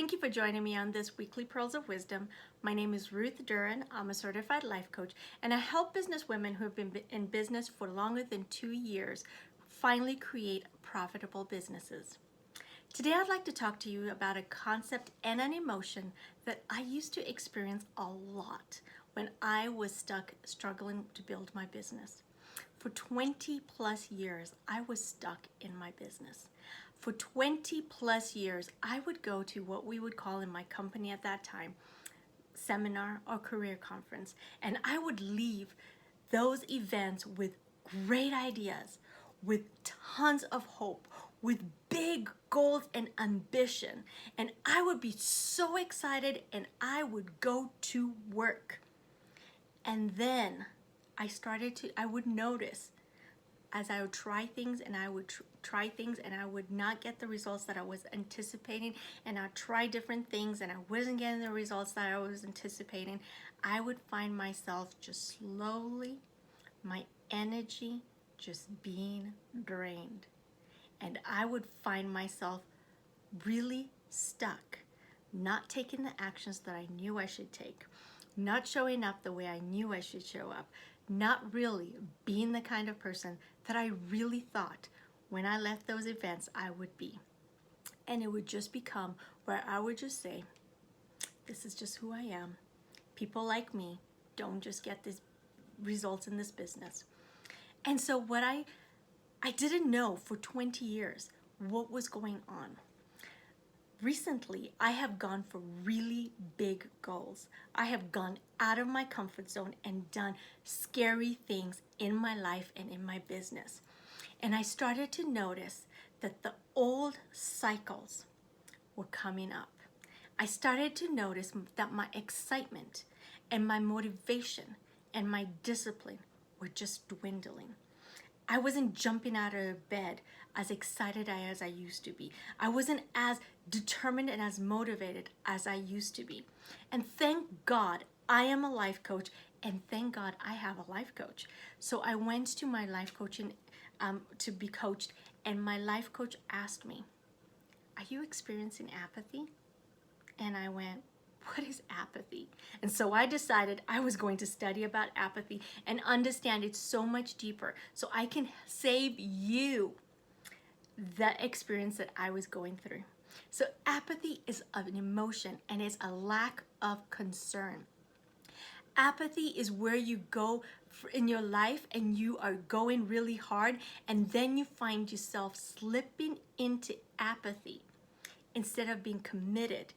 Thank you for joining me on this weekly Pearls of Wisdom. My name is Ruth Duran. I'm a certified life coach, and I help business women who have been in business for longer than 2 years finally create profitable businesses. Today, I'd like to talk to you about a concept and an emotion that I used to experience a lot when I was struggling to build my business. For 20 plus years, I was stuck in my business. For 20 plus years, I would go to what we would call in my company at that time, seminar or career conference, and I would leave those events with great ideas, with tons of hope, with big goals and ambition, and I would be so excited and I would go to work. And then I would notice as I would try things and I would try things and I would not get the results that I was anticipating, and I'd try different things and I wasn't getting the results that I was anticipating, I would find myself just slowly, my energy just being drained. And I would find myself really stuck, not taking the actions that I knew I should take, not showing up the way I knew I should show up, not really being the kind of person that I really thought when I left those events I would be. And it would just become where I would just say, this is just who I am. People like me don't just get these results in this business. And so what I didn't know for 20 years what was going on. Recently, I have gone for really big goals. I have gone out of my comfort zone and done scary things in my life and in my business. And I started to notice that the old cycles were coming up. I started to notice that my excitement and my motivation and my discipline were just dwindling. I wasn't jumping out of bed as excited as I used to be. I wasn't as determined and as motivated as I used to be. And thank God I am a life coach, and thank God I have a life coach. So I went to my life coaching to be coached, and my life coach asked me, "Are you experiencing apathy?" And I went, "What is apathy?" And so I decided I was going to study about apathy and understand it so much deeper so I can save you the experience that I was going through. So apathy is an emotion and it's a lack of concern. Apathy is where you go in your life and you are going really hard, and then you find yourself slipping into apathy instead of being committed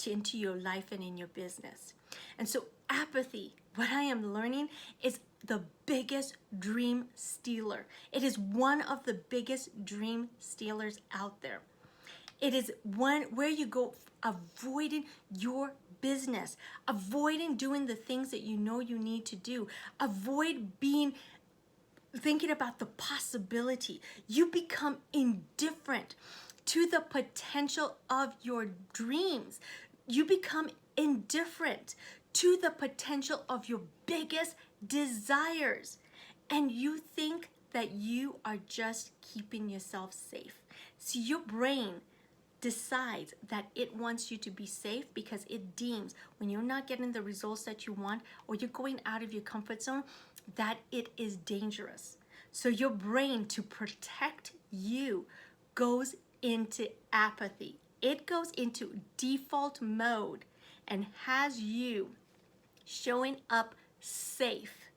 into your life and in your business. And so apathy, what I am learning, is the biggest dream stealer. It is one of the biggest dream stealers out there. It is one where you go avoiding your business, avoiding doing the things that you know you need to do, avoid thinking about the possibility. You become indifferent to the potential of your dreams. You become indifferent to the potential of your biggest desires. And you think that you are just keeping yourself safe. See, your brain decides that it wants you to be safe because it deems when you're not getting the results that you want or you're going out of your comfort zone, that it is dangerous. So your brain, to protect you, goes into apathy. It goes into default mode and has you showing up safe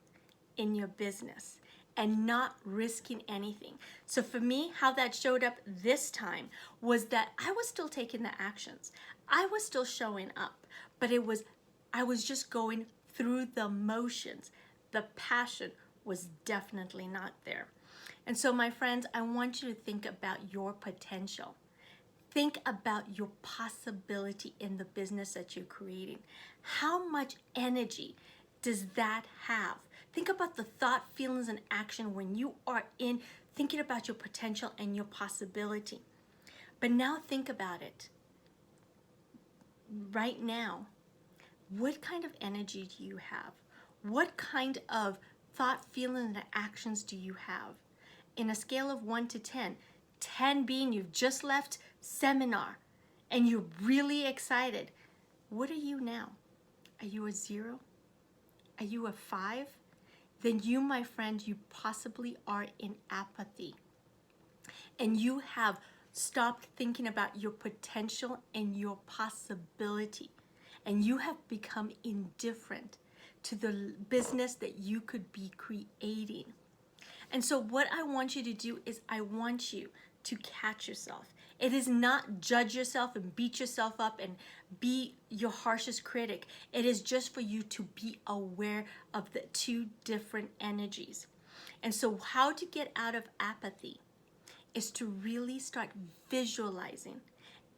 in your business and not risking anything. So for me, how that showed up this time was that I was still taking the actions. I was still showing up, but I was just going through the motions. The passion was definitely not there. And so my friends, I want you to think about your potential. Think about your possibility in the business that you're creating. How much energy does that have? Think about the thought, feelings, and action when you are thinking about your potential and your possibility. But now think about it. Right now, what kind of energy do you have? What kind of thought, feelings, and actions do you have? In a scale of 1 to 10, 10 being you've just left seminar and you're really excited, what are you now? Are you a 0? Are you a 5? Then you, my friend, you possibly are in apathy. And you have stopped thinking about your potential and your possibility. And you have become indifferent to the business that you could be creating. And so what I want you to do is I want you to catch yourself. It is not judge yourself and beat yourself up and be your harshest critic. It is just for you to be aware of the two different energies. And so how to get out of apathy is to really start visualizing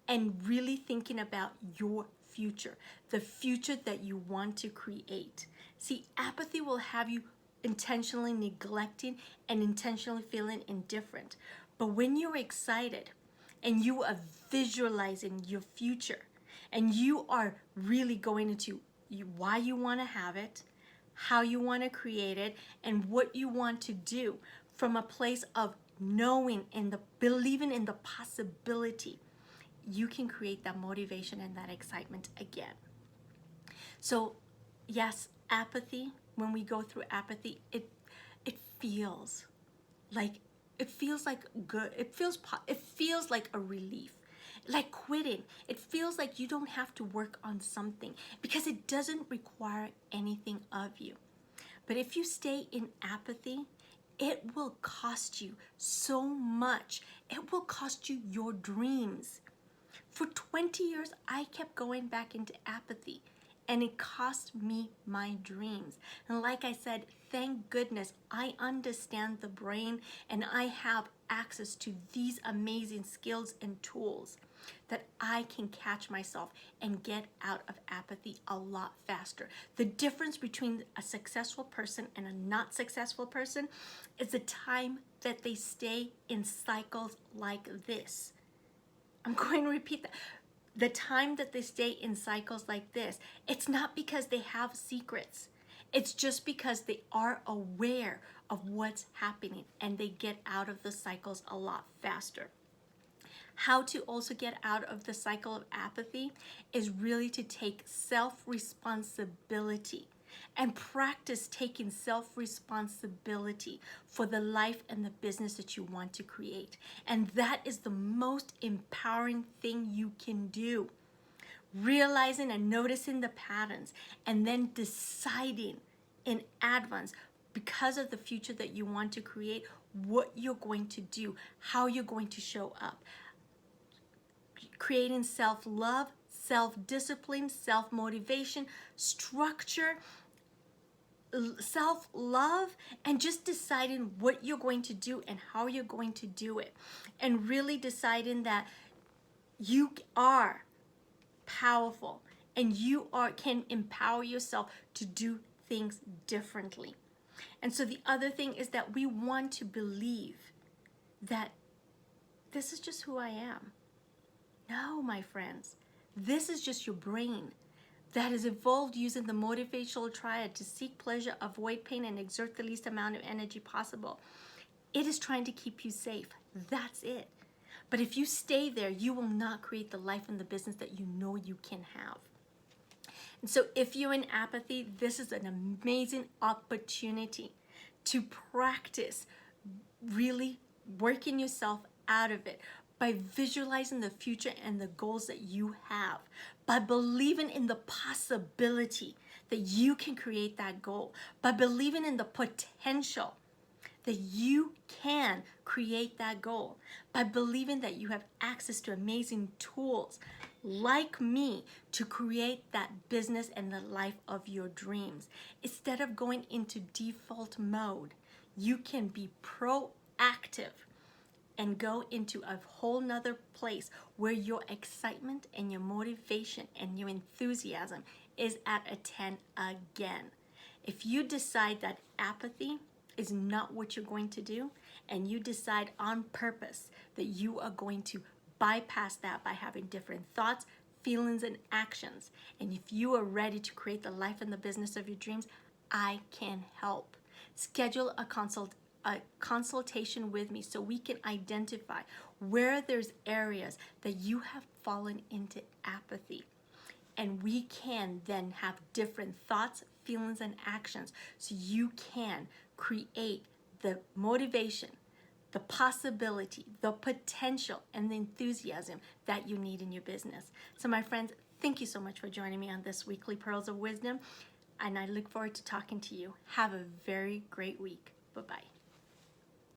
and really thinking about your future, the future that you want to create. See, apathy will have you intentionally neglecting and intentionally feeling indifferent. But when you're excited and you are visualizing your future and you are really going into why you want to have it, how you want to create it, and what you want to do from a place of knowing and believing in the possibility, you can create that motivation and that excitement again. So yes, apathy, when we go through apathy, it feels like good. It feels like a relief. Like quitting. It feels like you don't have to work on something because it doesn't require anything of you. But if you stay in apathy, it will cost you so much. It will cost you your dreams. For 20 years, I kept going back into apathy, and it cost me my dreams. And like I said, thank goodness I understand the brain and I have access to these amazing skills and tools that I can catch myself and get out of apathy a lot faster. The difference between a successful person and a not successful person is the time that they stay in cycles like this. I'm going to repeat that. The time that they stay in cycles like this, it's not because they have secrets. It's just because they are aware of what's happening and they get out of the cycles a lot faster. How to also get out of the cycle of apathy is really to take self-responsibility and practice taking self-responsibility for the life and the business that you want to create. And that is the most empowering thing you can do. Realizing and noticing the patterns and then deciding in advance, because of the future that you want to create, what you're going to do, how you're going to show up. Creating self-love, self-discipline, self-motivation, structure, self-love, and just deciding what you're going to do and how you're going to do it. And really deciding that you are powerful and you can empower yourself to do things differently. And so the other thing is that we want to believe that this is just who I am. No, my friends, this is just your brain that has evolved using the motivational triad to seek pleasure, avoid pain, and exert the least amount of energy possible. It is trying to keep you safe. That's it. But if you stay there, you will not create the life and the business that you know you can have. And so if you're in apathy, this is an amazing opportunity to practice really working yourself out of it by visualizing the future and the goals that you have, by believing in the possibility that you can create that goal, by believing in the potential that you can create that goal, by believing that you have access to amazing tools like me to create that business and the life of your dreams. Instead of going into default mode, you can be proactive and go into a whole nother place where your excitement and your motivation and your enthusiasm is at a 10 again. If you decide that apathy is not what you're going to do, and you decide on purpose that you are going to bypass that by having different thoughts, feelings, and actions, and if you are ready to create the life and the business of your dreams, I can help. Schedule a a consultation with me so we can identify where there's areas that you have fallen into apathy. And we can then have different thoughts, feelings, and actions so you can create the motivation, the possibility, the potential, and the enthusiasm that you need in your business. So my friends, thank you so much for joining me on this weekly Pearls of Wisdom, and I look forward to talking to you. Have a very great week. Bye-bye.